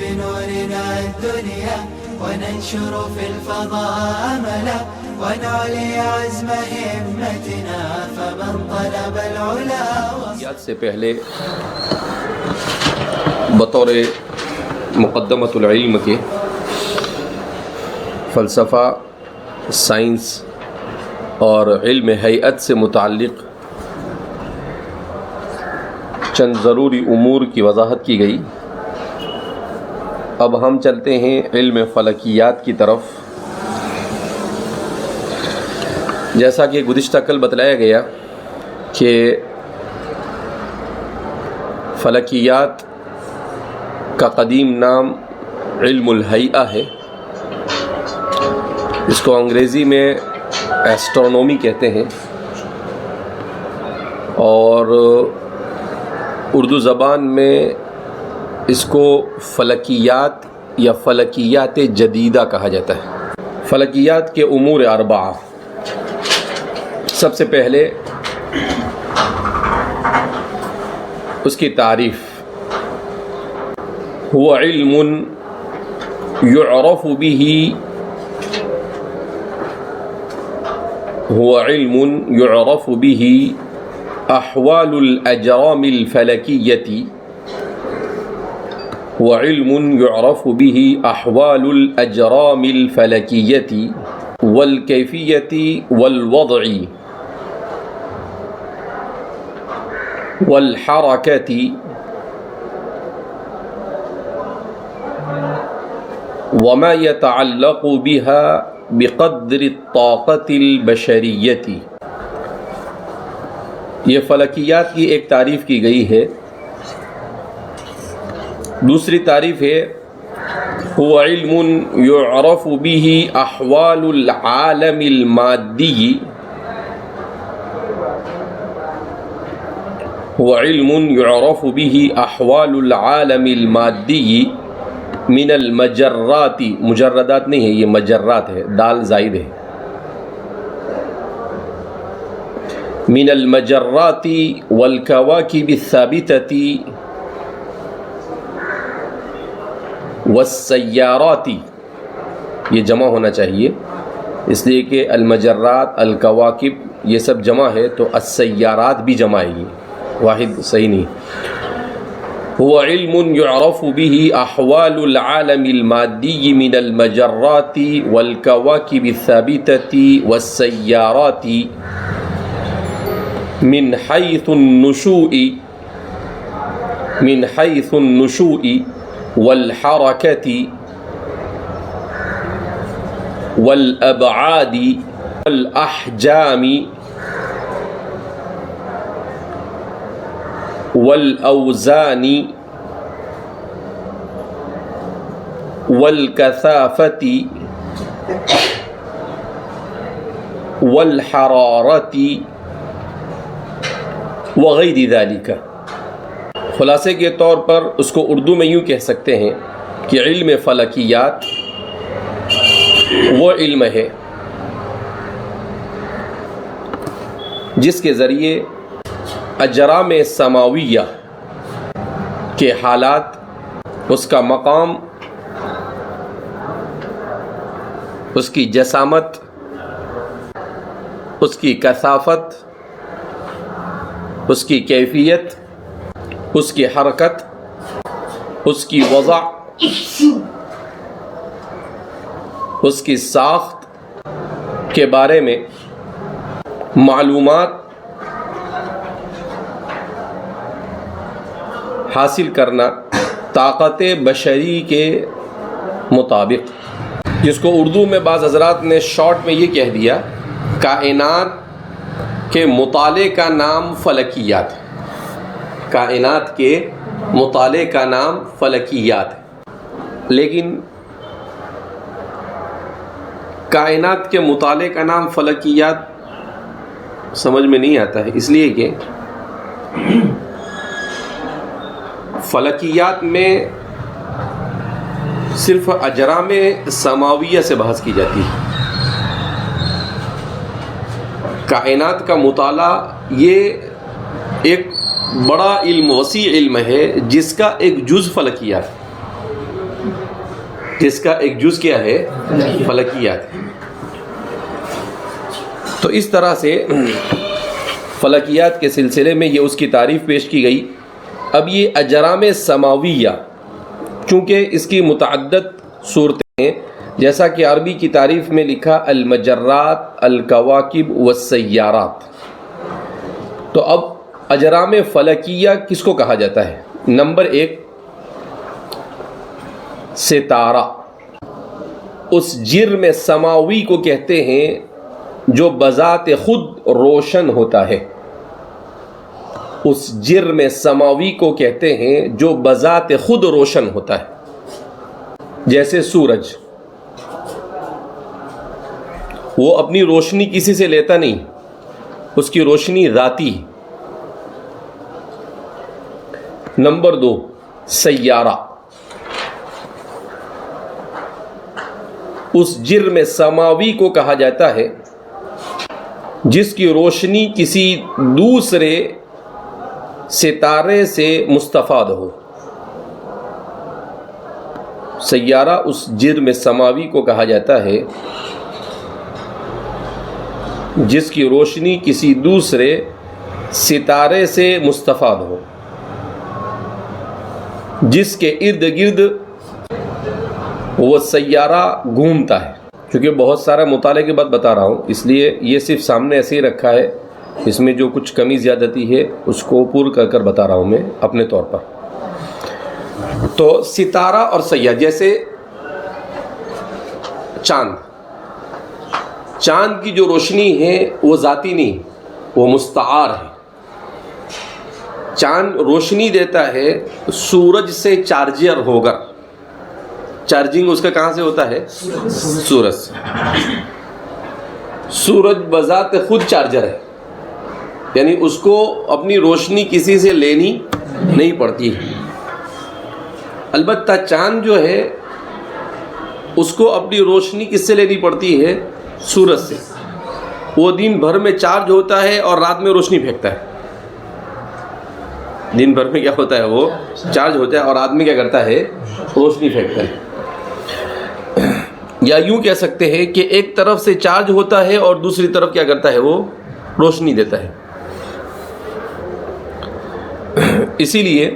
بنورنا الدنيا وننشر في الفضاء أملا ونعلي عزم همتنا فمن طلب العلا سے پہلے بطور مقدمۃ العلم کے فلسفہ، سائنس اور علم ہیئت سے متعلق چند ضروری امور کی وضاحت کی گئی۔ اب ہم چلتے ہیں علم فلکیات کی طرف۔ جیسا کہ گزشتہ کل بتلایا گیا کہ فلکیات کا قدیم نام علم الہیئہ ہے، اس کو انگریزی میں ایسٹرونومی کہتے ہیں، اور اردو زبان میں اس کو فلکیات یا فلکیات جدیدہ کہا جاتا ہے۔ فلکیات کے امور اربعہ۔ سب سے پہلے اس کی تعریف، هو علم يعرف به احوال الاجرام الفلكية والكيفية والوضع والحركة وما يتعلق بها بقدر الطاقة البشرية۔ یہ فلکیات کی ایک تعریف کی گئی ہے۔ دوسری تعریف ہے هو علم يعرف به احوال العالم المادي من المجرات، مجردات نہیں ہے، یہ مجرات ہے، دال زائد ہے، من المجرات والكواكب الثابتة والسیارات، یہ جمع ہونا چاہیے اس لیے کہ المجرات، الکواکب یہ سب جمع ہے تو السیارات بھی جمع ہے، یہ واحد صحیح نہیں۔ هو علم يعرف به احوال العالم المادي من المجرات والكواكب الثابتة والسيارات من حيث النشوء والحركة والأبعاد والأحجام والأوزان والكثافة والحرارة وغير ذلك۔ خلاصے کے طور پر اس کو اردو میں یوں کہہ سکتے ہیں کہ علم فلکیات وہ علم ہے جس کے ذریعے اجرام سماویہ کے حالات، اس کا مقام، اس کی جسامت، اس کی کثافت، اس کی کیفیت، اس کی حرکت، اس کی وضع، اس کی ساخت کے بارے میں معلومات حاصل کرنا طاقت بشری کے مطابق، جس کو اردو میں بعض حضرات نے شارٹ میں یہ کہہ دیا، کائنات کے مطالعے کا نام فلکیات ہے۔ کائنات کے مطالعے کا نام فلکیات ہے، لیکن کائنات کے مطالعے کا نام فلکیات سمجھ میں نہیں آتا ہے، اس لیے کہ فلکیات میں صرف اجرام سماویہ سے بحث کی جاتی ہے۔ کائنات کا مطالعہ یہ ایک بڑا علم، وسیع علم ہے، جس کا ایک جز فلکیات ہے۔ جس کا ایک جز کیا ہے؟ فلکیات. تو اس طرح سے فلکیات کے سلسلے میں یہ اس کی تعریف پیش کی گئی. اب یہ اجرام سماویہ، چونکہ اس کی متعدد صورتیں ہیں، جیسا کہ عربی کی تعریف میں لکھا المجرات الکواکب والسیارات. تو اب اجرام فلکیہ کس کو کہا جاتا ہے؟ نمبر 1 ستارہ. اس جرم سماوی کو کہتے ہیں جو بذات خود روشن ہوتا ہے. اس جرم سماوی کو کہتے ہیں جو بذات خود روشن ہوتا ہے. جیسے سورج، وہ اپنی روشنی کسی سے لیتا نہیں، اس کی روشنی ذاتی. نمبر 2 سیارہ. اس جرم سماوی کو کہا جاتا ہے جس کی روشنی کسی دوسرے ستارے سے مستفاد ہو. سیارہ اس جرم سماوی کو کہا جاتا ہے جس کی روشنی کسی دوسرے ستارے سے مستفاد ہو، جس کے ارد گرد وہ سیارہ گھومتا ہے. کیونکہ بہت سارا مطالعے کے بعد بتا رہا ہوں، اس لیے یہ صرف سامنے ایسے ہی رکھا ہے. اس میں جو کچھ کمی زیادتی ہے اس کو پور کر کر بتا رہا ہوں میں اپنے طور پر. تو ستارہ اور سیارہ، جیسے چاند کی جو روشنی ہے وہ ذاتی نہیں، وہ مستعار ہے. چاند روشنی دیتا ہے سورج سے چارجر ہو کر. چارجنگ اس کا کہاں سے ہوتا ہے؟ سورج سے. سورج بذات خود چارجر ہے، یعنی اس کو اپنی روشنی کسی سے لینی نہیں پڑتی. البتہ چاند جو ہے اس کو اپنی روشنی کس سے لینی پڑتی ہے؟ سورج سے. وہ دن بھر میں چارج ہوتا ہے اور رات میں روشنی پھینکتا ہے. دن بھر میں کیا ہوتا ہے؟ وہ چارج ہوتا ہے اور رات میں کیا کرتا ہے؟ روشنی پھینکتا ہے. یا یوں کہہ سکتے ہیں کہ ایک طرف سے چارج ہوتا ہے اور دوسری طرف کیا کرتا ہے؟ وہ روشنی دیتا ہے. اسی لیے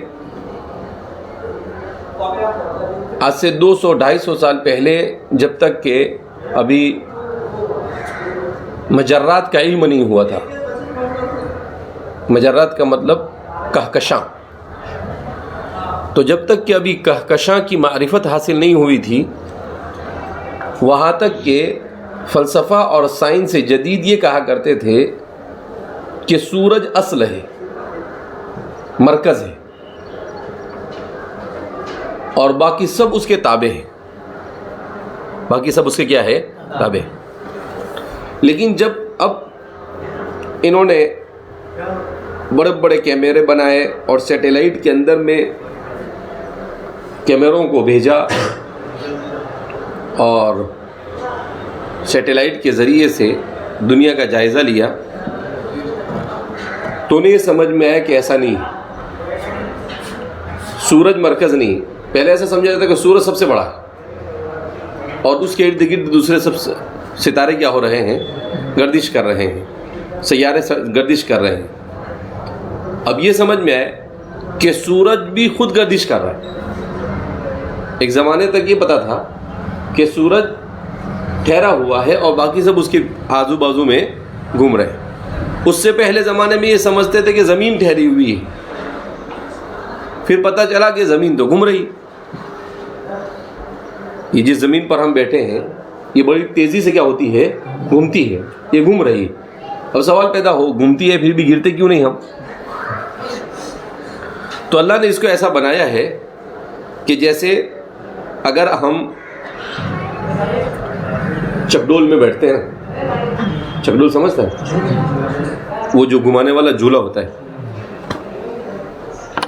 آج سے 200-250 سال پہلے، جب تک کہ ابھی مجرات کا علم نہیں ہوا تھا، مجرات کا مطلب کہکشاں، تو جب تک کہ ابھی کہکشاں کی معرفت حاصل نہیں ہوئی تھی، وہاں تک کہ فلسفہ اور سائنس جدید یہ کہا کرتے تھے کہ سورج اصل ہے، مرکز ہے، اور باقی سب اس کے تابع ہیں. باقی سب اس کے کیا ہے؟ تابع. لیکن جب اب انہوں نے بڑے بڑے کیمرے بنائے اور سیٹلائٹ کے اندر میں کیمروں کو بھیجا اور سیٹلائٹ کے ذریعے سے دنیا کا جائزہ لیا، تو انہیں یہ سمجھ میں آیا کہ ایسا نہیں، سورج مرکز نہیں. پہلے ایسا سمجھا جاتا کہ سورج سب سے بڑا ہے اور اس کے ارد گرد دوسرے سب ستارے کیا ہو رہے ہیں؟ گردش کر رہے ہیں، سیارے گردش کر رہے ہیں. اب یہ سمجھ میں آئے کہ سورج بھی خود گردش کر رہا ہے. ایک زمانے تک یہ پتا تھا کہ سورج ٹھہرا ہوا ہے اور باقی سب اس کے آزو بازو میں گھوم رہے ہیں. اس سے پہلے زمانے میں یہ سمجھتے تھے کہ زمین ٹھہری ہوئی ہے، پھر پتہ چلا کہ زمین تو گھوم رہی. یہ جس زمین پر ہم بیٹھے ہیں یہ بڑی تیزی سے کیا ہوتی ہے؟ گھومتی ہے. یہ گھوم رہی. اب سوال پیدا ہو، گھومتی ہے پھر بھی گرتے کیوں نہیں ہم؟ تو اللہ نے اس کو ایسا بنایا ہے کہ جیسے اگر ہم چکڈول میں بیٹھتے ہیں، چکڈول سمجھتا ہے؟ وہ جو گھمانے والا جھولا ہوتا ہے،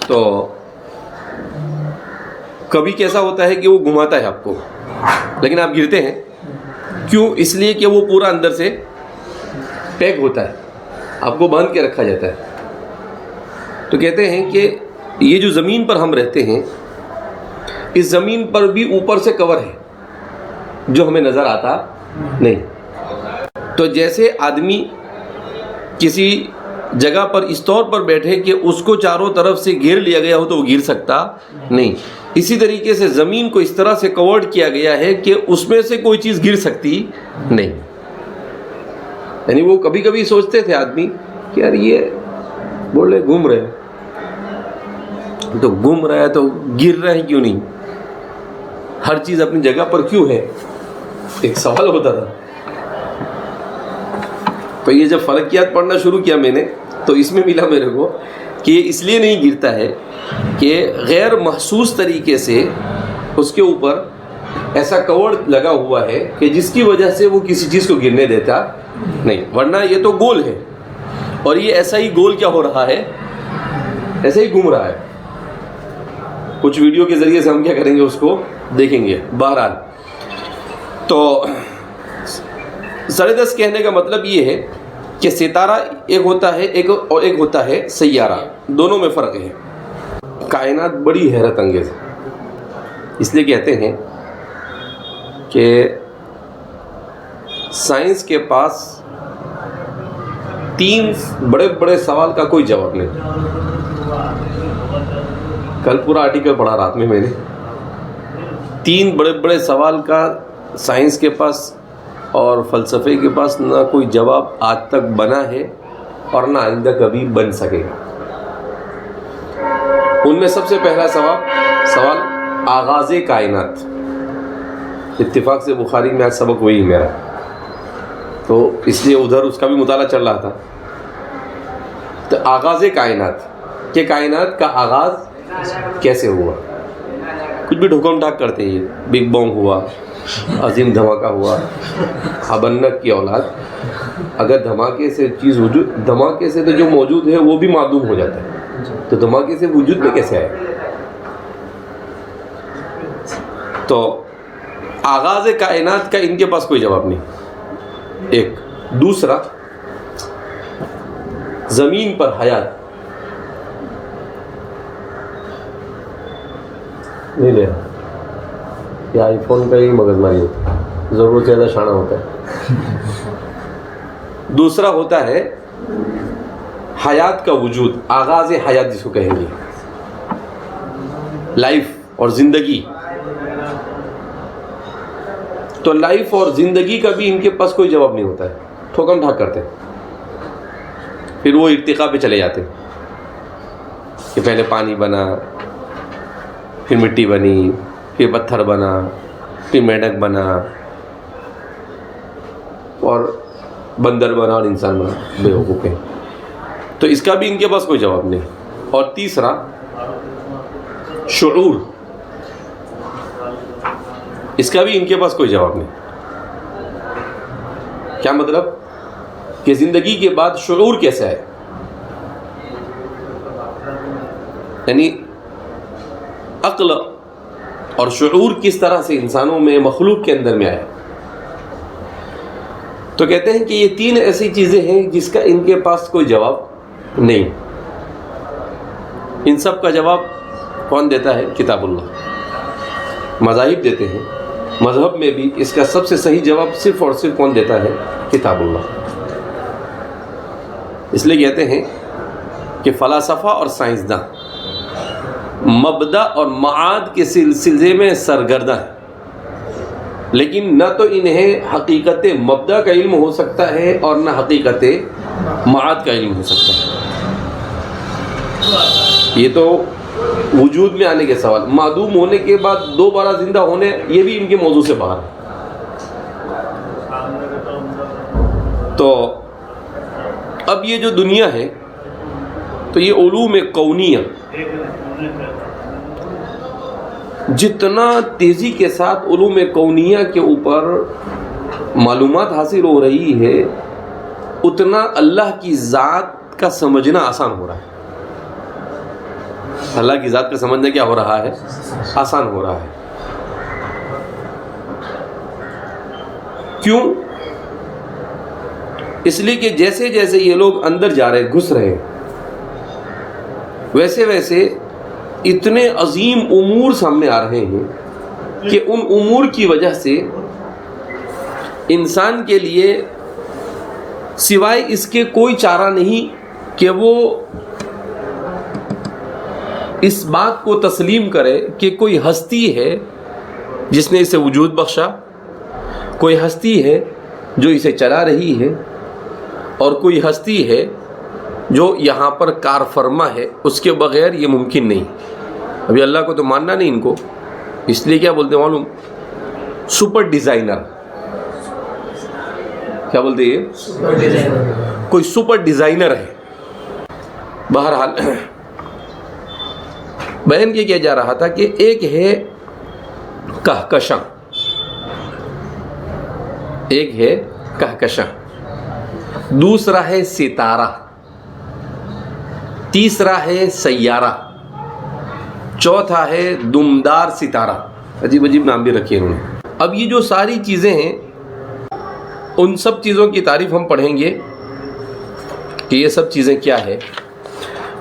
تو کبھی کیسا ہوتا ہے کہ وہ گھماتا ہے آپ کو، لیکن آپ گرتے ہیں. کیوں؟ اس لیے کہ وہ پورا اندر سے پیک ہوتا ہے، آپ کو باندھ کے رکھا جاتا ہے. تو کہتے ہیں کہ یہ جو زمین پر ہم رہتے ہیں، اس زمین پر بھی اوپر سے کور ہے. جو ہمیں نظر آتا نہیں. تو جیسے آدمی کسی جگہ پر اس طور پر بیٹھے کہ اس کو چاروں طرف سے گھیر لیا گیا ہو تو وہ گر سکتا نہیں، اسی طریقے سے زمین کو اس طرح سے کورڈ کیا گیا ہے کہ اس میں سے کوئی چیز گر سکتی نہیں. یعنی وہ کبھی کبھی سوچتے تھے آدمی کہ یار یہ بولے گھوم رہے تو گھوم رہا ہے تو گر رہا ہے کیوں نہیں، ہر چیز اپنی جگہ پر کیوں ہے، ایک سوال ہوتا تھا. تو یہ جب فلکیات پڑھنا شروع کیا میں نے تو اس میں ملا میرے کو کہ یہ اس لیے نہیں گرتا ہے کہ غیر محسوس طریقے سے اس کے اوپر ایسا کور لگا ہوا ہے کہ جس کی وجہ سے وہ کسی چیز کو گرنے دیتا نہیں، ورنہ یہ تو گول ہے اور یہ ایسا ہی گول کیا ہو رہا ہے، ایسا ہی گھوم رہا ہے. کچھ ویڈیو کے ذریعے سے ہم کیا کریں گے اس کو دیکھیں گے. بہرحال تو 10.5 کہنے کا مطلب یہ ہے کہ ستارہ ایک ہوتا ہے اور ایک ہوتا ہے سیارہ، دونوں میں فرق ہے. کائنات بڑی حیرت انگیز ہے، اس لیے کہتے ہیں کہ سائنس کے پاس 3 بڑے بڑے سوال کا کوئی جواب نہیں. کل پورا آرٹیکل پڑھا رات میں نے 3 بڑے بڑے سوال کا سائنس کے پاس اور فلسفے کے پاس نہ کوئی جواب آج تک بنا ہے اور نہ آئندہ کبھی بن سکے گا. ان میں سب سے پہلا سوال آغاز کائنات. اتفاق سے بخاری میں آج سبق وہی ہے میرا، تو اس لیے ادھر اس کا بھی مطالعہ چل رہا تھا. تو آغاز کائنات کہ کائنات کا آغاز کیسے ہوا. کچھ بھی ڈھکم ڈھاک کرتے ہیں، بگ بانگ ہوا، عظیم دھماکہ ہوا، حبنک کی اولاد. اگر دھماکے سے چیز وجود، دھماکے سے تو جو موجود ہے وہ بھی معدوم ہو جاتا ہے، تو دھماکے سے وجود میں کیسے آئے. تو آغاز کائنات کا ان کے پاس کوئی جواب نہیں. ایک دوسرا، زمین پر حیات نہیں لے رہا. یہ آئی فون کا ہی مغز ماری ہوتی ہے، ضرورت سے زیادہ شانہ ہوتا ہے. دوسرا ہوتا ہے حیات کا وجود، آغاز حیات جس کو کہیں گے، لائف اور زندگی. تو لائف اور زندگی کا بھی ان کے پاس کوئی جواب نہیں ہوتا ہے، ٹھوکم ٹھاک کرتے ہیں. پھر وہ ارتقاء پہ چلے جاتے ہیں کہ پہلے پانی بنا، پھر مٹی بنی، پھر پتھر بنا، پھر مینڈک بنا، اور بندر بنا اور انسان بنا. بے وقوف ہے. تو اس کا بھی ان کے پاس کوئی جواب نہیں. اور تیسرا شعور، اس کا بھی ان کے پاس کوئی جواب نہیں. کیا مطلب کہ زندگی کے بعد شعور کیسا ہے، یعنی عقل اور شعور کس طرح سے انسانوں میں، مخلوق کے اندر میں آیا. تو کہتے ہیں کہ یہ 3 ایسی چیزیں ہیں جس کا ان کے پاس کوئی جواب نہیں. ان سب کا جواب کون دیتا ہے؟ کتاب اللہ. مذاہب دیتے ہیں، مذہب میں بھی اس کا سب سے صحیح جواب صرف اور صرف کون دیتا ہے؟ کتاب اللہ. اس لیے کہتے ہیں کہ فلاسفہ اور سائنسداں مبدا اور معاد کے سلسلے میں سرگرداں ہیں، لیکن نہ تو انہیں حقیقت مبدا کا علم ہو سکتا ہے اور نہ حقیقت معاد کا علم ہو سکتا ہے. یہ تو وجود میں آنے کے سوال، معدوم ہونے کے بعد دوبارہ زندہ ہونے، یہ بھی ان کے موضوع سے باہر ہے. تو اب یہ جو دنیا ہے تو یہ علوم کونیہ جتنا تیزی کے ساتھ علوم کونیہ کے اوپر معلومات حاصل ہو رہی ہے، اتنا اللہ کی ذات کا سمجھنا آسان ہو رہا ہے. اللہ کی ذات کا سمجھنا کیا ہو رہا ہے؟ آسان ہو رہا ہے. کیوں؟ اس لیے کہ جیسے جیسے یہ لوگ اندر جا رہے، گھس رہے، ویسے ویسے اتنے عظیم امور سامنے آ رہے ہیں کہ ان امور کی وجہ سے انسان کے لیے سوائے اس کے کوئی چارہ نہیں کہ وہ اس بات کو تسلیم کرے کہ کوئی ہستی ہے جس نے اسے وجود بخشا، کوئی ہستی ہے جو اسے چلا رہی ہے، اور کوئی ہستی ہے جو یہاں پر کار فرما ہے. اس کے بغیر یہ ممکن نہیں. ابھی اللہ کو تو ماننا نہیں ان کو، اس لیے کیا بولتے ہیں معلوم؟ Super designer. کیا بولتے ہیں؟ کوئی سپر ڈیزائنر ہے. بہرحال بیان یہ کیا جا رہا تھا کہ ایک ہے کہکشاں، ایک ہے کہکشاں، دوسرا ہے ستارہ، تیسرا ہے سیارہ، چوتھا ہے دمدار ستارہ. عجیب عجیب نام بھی رکھے انہوں نے. اب یہ جو ساری چیزیں ہیں ان سب چیزوں کی تعریف ہم پڑھیں گے کہ یہ سب چیزیں کیا ہے.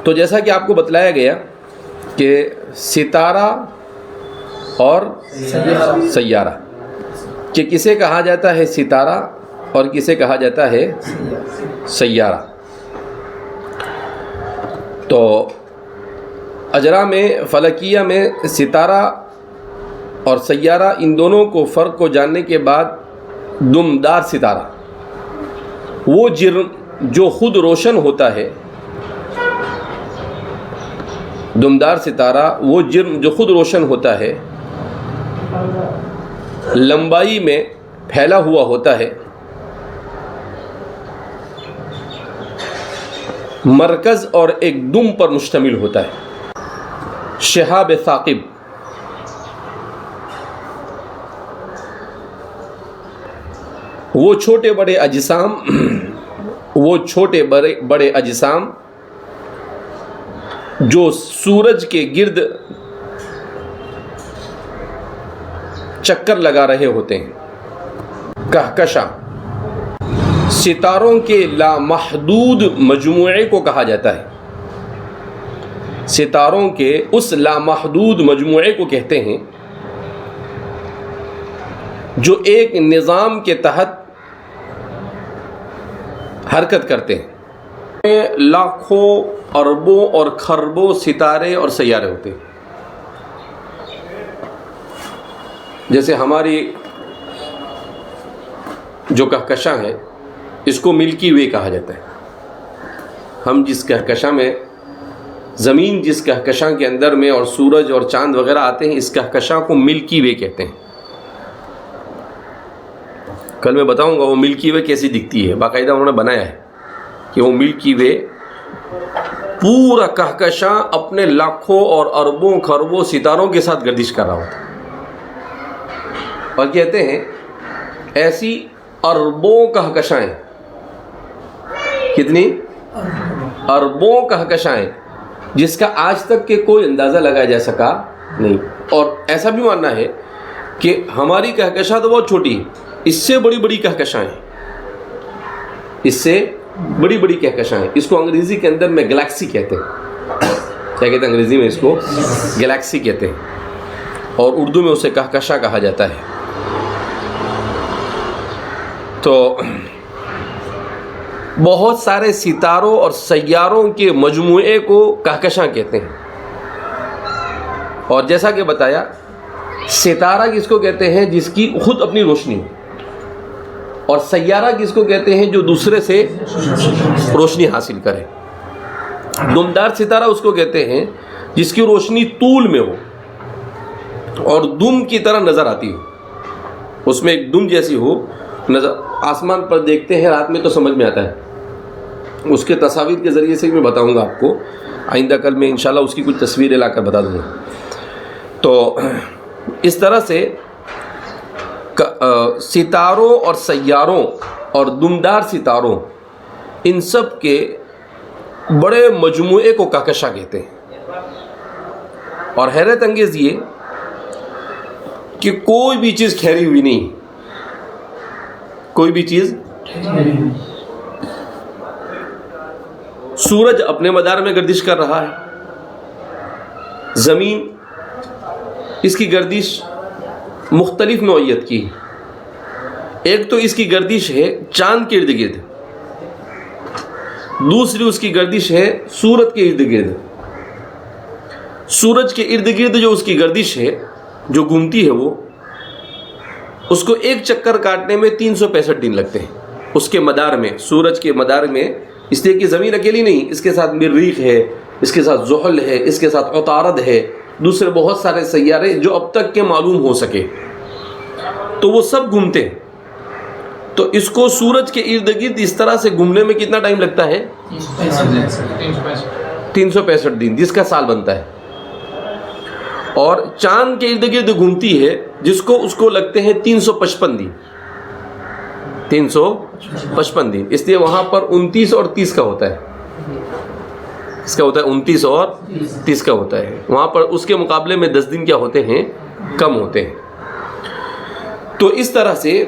تو جیسا کہ آپ کو بتلایا گیا کہ ستارہ اور سیارہ، کہ کسے کہا جاتا ہے ستارہ اور کسے کہا جاتا ہے سیارہ. تو اجرا میں، فلکیہ میں ستارہ اور سیارہ، ان دونوں کو فرق کو جاننے کے بعد دمدار ستارہ، وہ جرم جو خود روشن ہوتا ہے، دمدار ستارہ وہ جرم جو خود روشن ہوتا ہے، لمبائی میں پھیلا ہوا ہوتا ہے، مرکز اور ایک دم پر مشتمل ہوتا ہے. شہاب ثاقب، وہ چھوٹے بڑے اجسام، وہ چھوٹے بڑے اجسام جو سورج کے گرد چکر لگا رہے ہوتے ہیں. کہکشاں ستاروں کے لامحدود مجموعے کو کہا جاتا ہے. ستاروں کے اس لامحدود مجموعے کو کہتے ہیں جو ایک نظام کے تحت حرکت کرتے ہیں. لاکھوں اربوں اور خربوں ستارے اور سیارے ہوتے ہیں. جیسے ہماری جو کہکشاں ہے اس کو ملکی وے کہا جاتا ہے. ہم جس کہکشاں میں، زمین جس کہکشاں کے اندر میں اور سورج اور چاند وغیرہ آتے ہیں، اس کہکشاں کو ملکی وے کہتے ہیں. کل میں بتاؤں گا وہ ملکی وے کیسی دکھتی ہے. باقاعدہ انہوں نے بنایا ہے کہ وہ ملکی وے پورا کہکشاں اپنے لاکھوں اور اربوں خربوں ستاروں کے ساتھ گردش کر رہا ہوتا ہے. اور کہتے ہیں ایسی اربوں کہکشائیں، کتنی اربوں کہکشائیں، جس کا آج تک کے کوئی اندازہ لگایا جا سکا نہیں. اور ایسا بھی ماننا ہے کہ ہماری کہکشاں تو بہت چھوٹی ہے، اس سے بڑی بڑی کہکشائیں، اس سے بڑی بڑی کہکشائیں. اس کو انگریزی کے اندر میں گلیکسی کہتے ہیں. کیا کہتے ہیں انگریزی میں؟ اس کو گلیکسی کہتے ہیں، اور اردو میں اسے کہکشاں کہا جاتا ہے. تو بہت سارے ستاروں اور سیاروں کے مجموعے کو کہکشاں کہتے ہیں. اور جیسا کہ بتایا، ستارہ کس کو کہتے ہیں؟ جس کی خود اپنی روشنی ہو. اور سیارہ کس کو کہتے ہیں؟ جو دوسرے سے روشنی حاصل کرے. دمدار ستارہ اس کو کہتے ہیں جس کی روشنی طول میں ہو اور دم کی طرح نظر آتی ہو. اس میں ایک دم جیسی ہو نظر. آسمان پر دیکھتے ہیں رات میں تو سمجھ میں آتا ہے. اس کے تصاویر کے ذریعے سے میں بتاؤں گا آپ کو. آئندہ کل میں انشاءاللہ اس کی کچھ تصویریں لا کر بتا دوں گا. تو اس طرح سے ستاروں اور سیاروں اور دمدار ستاروں، ان سب کے بڑے مجموعے کو کہکشاں کہتے ہیں. اور حیرت انگیز یہ کہ کوئی بھی چیز ٹھہری ہوئی نہیں، کوئی بھی چیز. سورج اپنے مدار میں گردش کر رہا ہے، زمین اس کی گردش مختلف نوعیت کی. ایک تو اس کی گردش ہے چاند کے ارد گرد، دوسری اس کی گردش ہے سورج کے ارد گرد. سورج کے ارد گرد جو اس کی گردش ہے، جو گھومتی ہے، وہ اس کو ایک چکر کاٹنے میں 365 دن لگتے ہیں. اس کے مدار میں، سورج کے مدار میں، اس لیے کہ زمین اکیلی نہیں، اس کے ساتھ مریخ ہے، اس کے ساتھ زحل ہے، اس کے ساتھ عطارد ہے، دوسرے بہت سارے سیارے جو اب تک کے معلوم ہو سکے، تو وہ سب گھومتے ہیں. تو اس کو سورج کے ارد گرد اس طرح سے گھومنے میں کتنا ٹائم لگتا ہے؟ 365 دن، جس کا سال بنتا ہے. اور چاند کے ارد گرد گھومتی ہے جس کو اس کو لگتے ہیں 355 دن. 355 دن، اس لیے وہاں پر 29 اور 30 کا ہوتا ہے. اس کا ہوتا ہے 29 اور 30 کا ہوتا ہے. وہاں پر اس کے مقابلے میں 10 دن کیا ہوتے ہیں؟ کم ہوتے ہیں. تو اس طرح سے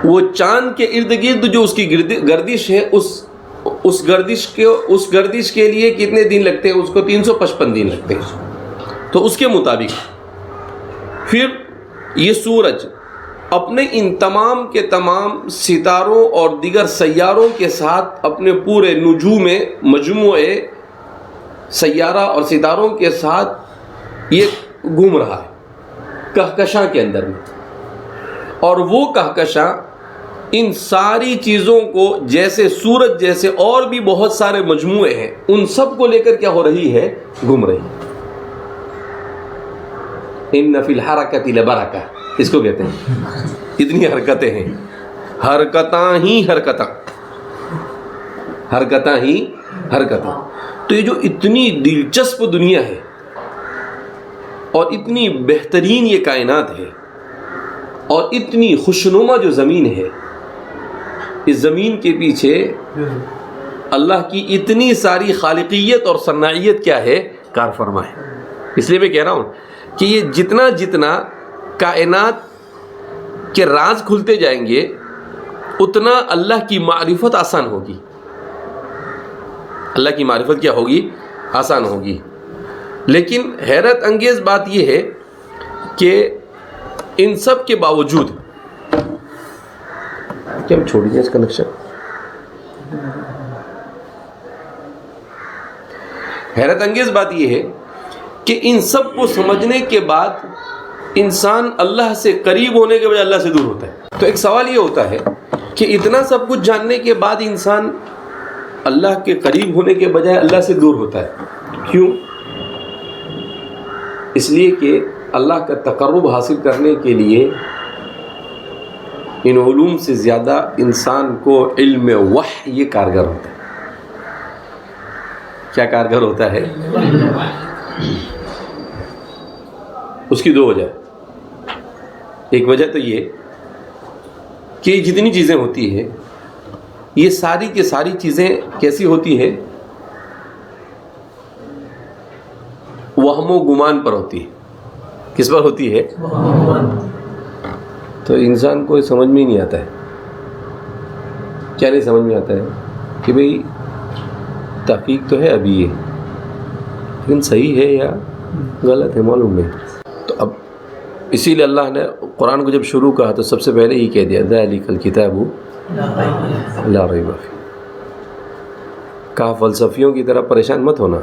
وہ چاند کے ارد گرد جو اس کی گردش ہے، اس گردش کے لیے کتنے دن لگتے ہیں؟ اس کو 355 دن لگتے ہیں. تو اس کے مطابق پھر یہ سورج اپنے ان تمام کے تمام ستاروں اور دیگر سیاروں کے ساتھ اپنے پورے نجوم مجموعے سیارہ اور ستاروں کے ساتھ یہ گھوم رہا ہے کہکشاں کے اندر میں. اور وہ کہکشاں ان ساری چیزوں کو، جیسے سورج جیسے اور بھی بہت سارے مجموعے ہیں، ان سب کو لے کر کیا ہو رہی ہے؟ گھوم رہی ہے. ان فی الحرکۃ لبرکۃ، اس کو کہتے ہیں. اتنی حرکتیں ہیں، حرکتاں ہی حرکتاں، حرکتاں ہی حرکتاں. تو یہ جو اتنی دلچسپ دنیا ہے اور اتنی بہترین یہ کائنات ہے اور اتنی خوشنما جو زمین ہے، اس زمین کے پیچھے اللہ کی اتنی ساری خالقیت اور صناعیت کیا ہے؟ کار فرما ہے. اس لیے میں کہہ رہا ہوں کہ یہ جتنا کائنات کے راز کھلتے جائیں گے، اتنا اللہ کی معرفت آسان ہوگی. اللہ کی معرفت کیا ہوگی؟ آسان ہوگی. لیکن حیرت انگیز بات یہ ہے کہ ان سب کے باوجود، کیا ہم چھوڑ دیں اس کنیکشن؟ حیرت انگیز بات یہ ہے کہ ان سب کو سمجھنے کے بعد انسان اللہ سے قریب ہونے کے بجائے اللہ سے دور ہوتا ہے. تو ایک سوال یہ ہوتا ہے کہ اتنا سب کچھ جاننے کے بعد انسان اللہ کے قریب ہونے کے بجائے اللہ سے دور ہوتا ہے. کیوں؟ اس لیے کہ اللہ کا تقرب حاصل کرنے کے لیے ان علوم سے زیادہ انسان کو علم وحی یہ کارگر ہوتا ہے. کیا کارگر ہوتا ہے؟ اس کی دو وجہ. ایک وجہ تو یہ کہ جتنی چیزیں ہوتی ہیں، یہ ساری کی ساری چیزیں کیسی ہوتی ہے؟ وہم و گمان پر ہوتی ہے. کس پر ہوتی ہے؟ تو انسان کو سمجھ میں ہی نہیں آتا ہے. کیا نہیں سمجھ میں آتا ہے؟ کہ بھئی تحقیق تو ہے ابھی یہ، لیکن صحیح ہے یا غلط ہے معلوم نہیں. تو اب اسی لیے اللہ نے قرآن کو جب شروع کہا تو سب سے پہلے ہی کہہ دیا ذالک الکتاب لا ریب فیہ. کہا فلسفیوں کی طرح پریشان مت ہونا،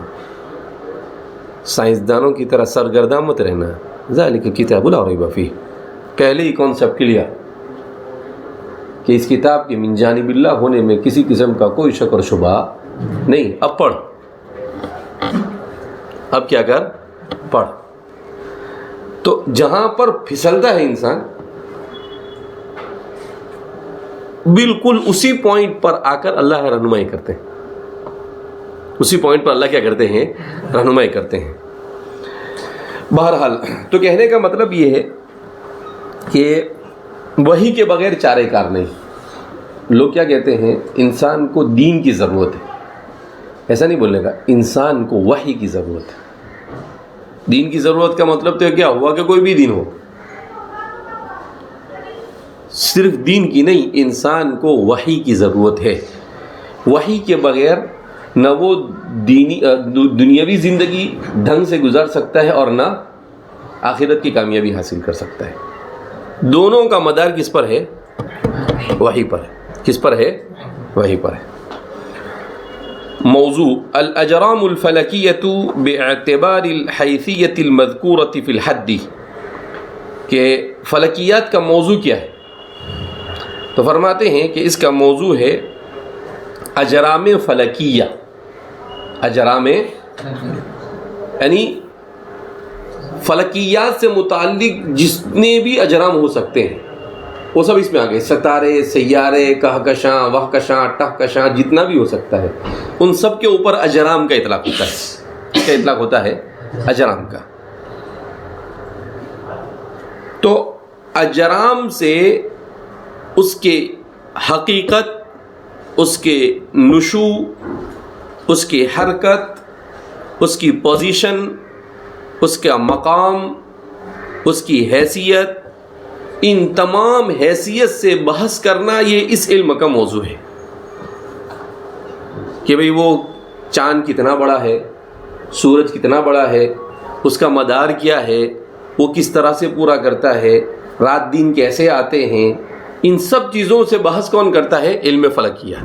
سائنسدانوں کی طرح سرگرداں مت رہنا. ذالک الکتاب لا ریب فیہ، پہلے ہی کانسیپٹ کلیر کہ اس کتاب کے من جانب اللہ ہونے میں کسی قسم کا کوئی شک اور شبہ نہیں. اب پڑھ، اب کیا کر؟ پڑھ. تو جہاں پر پھسلتا ہے انسان، بالکل اسی پوائنٹ پر آ کر اللہ رہنمائی کرتے ہیں. اسی پوائنٹ پر اللہ کیا کرتے ہیں؟ رہنمائی کرتے ہیں. بہرحال تو کہنے کا مطلب یہ ہے کہ وحی کے بغیر چارے کار نہیں. لوگ کیا کہتے ہیں؟ انسان کو دین کی ضرورت ہے. ایسا نہیں بولنے کا، انسان کو وحی کی ضرورت ہے. دین کی ضرورت کا مطلب تو کیا ہوا کہ کوئی بھی دین ہو. صرف دین کی نہیں، انسان کو وحی کی ضرورت ہے. وحی کے بغیر نہ وہ دنیاوی زندگی ڈھنگ سے گزار سکتا ہے اور نہ آخرت کی کامیابی حاصل کر سکتا ہے. دونوں کا مدار کس پر ہے؟ وحی پر ہے. کس پر ہے؟ وحی پر ہے. موضوع الاجرام الفلکیۃ باعتبار الحیثیۃ المذکورۃ فی الحد، کہ فلکیات کا موضوع کیا ہے؟ تو فرماتے ہیں کہ اس کا موضوع ہے اجرام فلکیہ. اجرام یعنی فلکیات سے متعلق جتنے بھی اجرام ہو سکتے ہیں وہ سب اس میں آ گئے. ستارے، سیارے، کہکشاں، وہکشاں، ٹہکشاں، جتنا بھی ہو سکتا ہے ان سب کے اوپر اجرام کا اطلاق ہوتا ہے. کیا اطلاق ہوتا ہے؟ اجرام کا. تو اجرام سے اس کے حقیقت، اس کے نشو، اس کی حرکت، اس کی پوزیشن، اس کا مقام، اس کی حیثیت، ان تمام حیثیت سے بحث کرنا یہ اس علم کا موضوع ہے. کہ بھئی وہ چاند کتنا بڑا ہے، سورج کتنا بڑا ہے، اس کا مدار کیا ہے، وہ کس طرح سے پورا کرتا ہے، رات دن کیسے آتے ہیں، ان سب چیزوں سے بحث کون کرتا ہے؟ علم فلکیہ.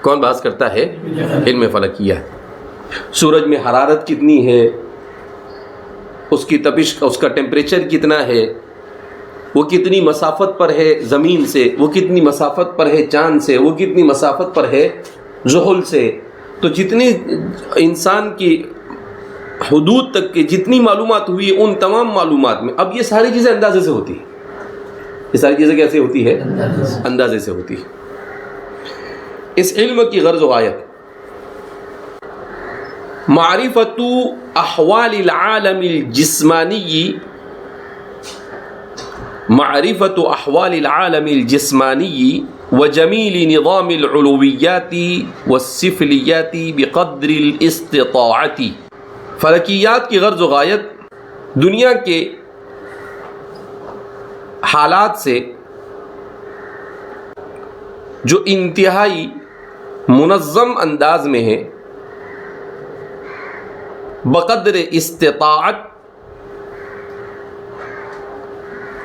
کون بحث کرتا ہے؟ علم فلکیہ. سورج میں حرارت کتنی ہے، اس کی تپش، اس کا ٹیمپریچر کتنا ہے، وہ کتنی مسافت پر ہے زمین سے، وہ کتنی مسافت پر ہے چاند سے، وہ کتنی مسافت پر ہے زحل سے. تو جتنی انسان کی حدود تک کی جتنی معلومات ہوئی ان تمام معلومات میں اب یہ ساری چیزیں اندازے سے ہوتی ہیں. یہ ساری چیزیں کیسے ہوتی ہے؟ اندازے سے ہوتی ہے. اس علم کی غرض و غایت معرفت احوال العالم الجسمانی، معرفت احوال العالم الجسمانی وجمیل نظام العلویات والسفلیات بقدر الاستطاعت. فلکیات کی غرض و غایت دنیا کے حالات سے جو انتہائی منظم انداز میں ہے بقدر استطاعت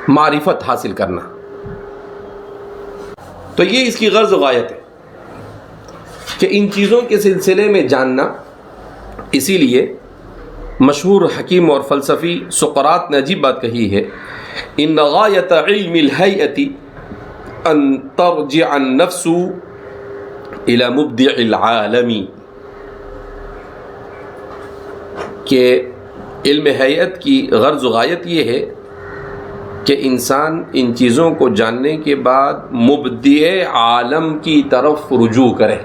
معرفت حاصل کرنا. تو یہ اس کی غرض و غایت ہے کہ ان چیزوں کے سلسلے میں جاننا. اسی لیے مشہور حکیم اور فلسفی سقراط نے عجیب بات کہی ہے، ان غایت علم الہیئۃ ان ترجع النفس الى مبدع العالم، کہ علم ہیئت کی غرض و غایت یہ ہے کہ انسان ان چیزوں کو جاننے کے بعد مبدع عالم کی طرف رجوع کرے،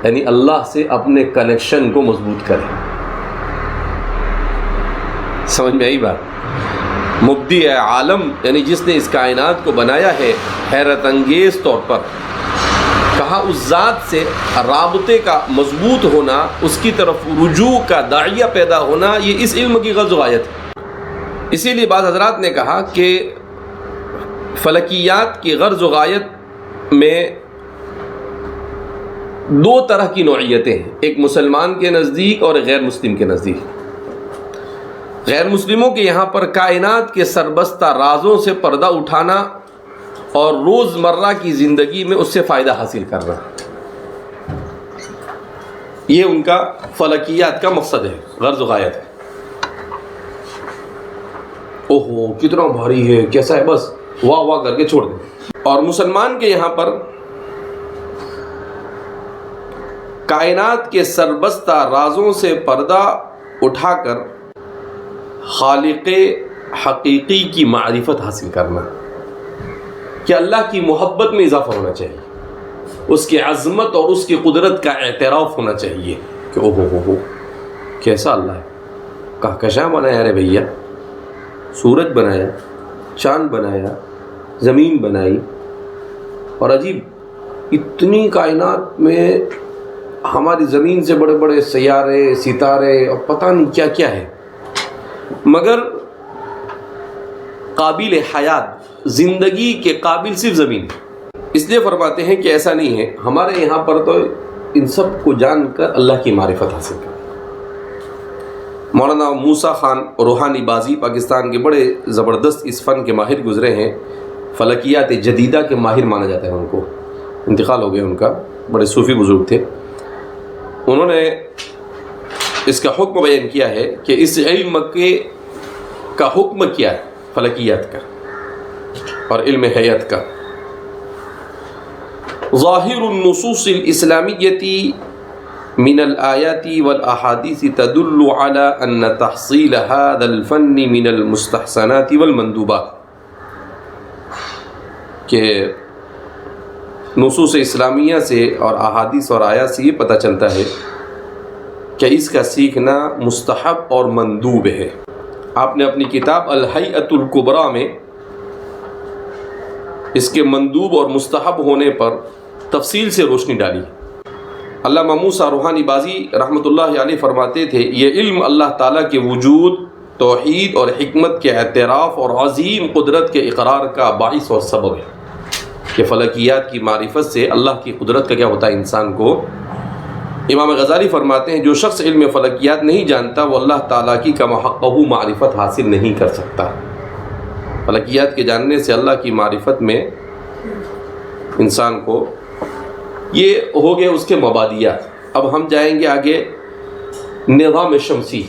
یعنی اللہ سے اپنے کنیکشن کو مضبوط کرے. سمجھ میں آئی بات؟ مبدع عالم یعنی جس نے اس کائنات کو بنایا ہے، حیرت انگیز طور پر کہا اس ذات سے رابطے کا مضبوط ہونا، اس کی طرف رجوع کا داعیہ پیدا ہونا، یہ اس علم کی غرض و غایت ہے. اسی لیے بعض حضرات نے کہا کہ فلکیات کی غرض و غایت میں دو طرح کی نوعیتیں ہیں، ایک مسلمان کے نزدیک اور غیر مسلم کے نزدیک. غیر مسلموں کے یہاں پر کائنات کے سربستہ رازوں سے پردہ اٹھانا اور روزمرہ کی زندگی میں اس سے فائدہ حاصل کرنا، یہ ان کا فلکیات کا مقصد ہے، غرض و غایت ہے. اوہو کتنا بھاری ہے، کیسا ہے، بس واہ واہ کر کے چھوڑ دیں. اور مسلمان کے یہاں پر کائنات کے سربستہ رازوں سے پردہ اٹھا کر خالق حقیقی کی معرفت حاصل کرنا، کہ اللہ کی محبت میں اضافہ ہونا چاہیے، اس کی عظمت اور اس کی قدرت کا اعتراف ہونا چاہیے کہ او ہو کیسا اللہ ہے. کہکشاں بنایا رے بھیا، سورج بنایا، چاند بنایا، زمین بنائی، اور عجیب اتنی کائنات میں ہماری زمین سے بڑے بڑے سیارے، ستارے اور پتہ نہیں کیا کیا ہے، مگر قابل حیات زندگی کے قابل صرف زمین. اس لیے فرماتے ہیں کہ ایسا نہیں ہے، ہمارے یہاں پر تو ان سب کو جان کر اللہ کی معرفت حاصل کر. مولانا موسیٰ خان روحانی بازی پاکستان کے بڑے زبردست اس فن کے ماہر گزرے ہیں، فلکیات جدیدہ کے ماہر مانا جاتا ہے ان کو، انتقال ہو گیا ان کا، بڑے صوفی بزرگ تھے۔ انہوں نے اس کا حکم بیان کیا ہے کہ اس علم کا حکم کیا ہے، فلکیات کا اور علم حیات کا۔ ظاہر النصوص الاسلامیتی من الآیات والاحادیث تدل على ان تحصیل هذا الفن من المستحسنات والمندوبات، کہ نصوص اسلامیہ سے اور احادیث اور آیات سے یہ پتہ چلتا ہے کہ اس کا سیکھنا مستحب اور مندوب ہے۔ آپ نے اپنی کتاب الہیئۃ الکبریٰ میں اس کے مندوب اور مستحب ہونے پر تفصیل سے روشنی ڈالی۔ علامہ موسیٰ روحانی بازی رحمۃ اللہ علیہ فرماتے تھے، یہ علم اللہ تعالیٰ کے وجود، توحید اور حکمت کے اعتراف اور عظیم قدرت کے اقرار کا باعث اور سبب ہے، کہ فلکیات کی معرفت سے اللہ کی قدرت کا کیا ہوتا ہے انسان کو۔ امام غزالی فرماتے ہیں، جو شخص علم فلکیات نہیں جانتا وہ اللہ تعالیٰ کی کما حقہ معرفت حاصل نہیں کر سکتا۔ فلکیات کے جاننے سے اللہ کی معرفت میں انسان کو، یہ ہو گئے اس کے مبادیات۔ اب ہم جائیں گے آگے نظام شمسی۔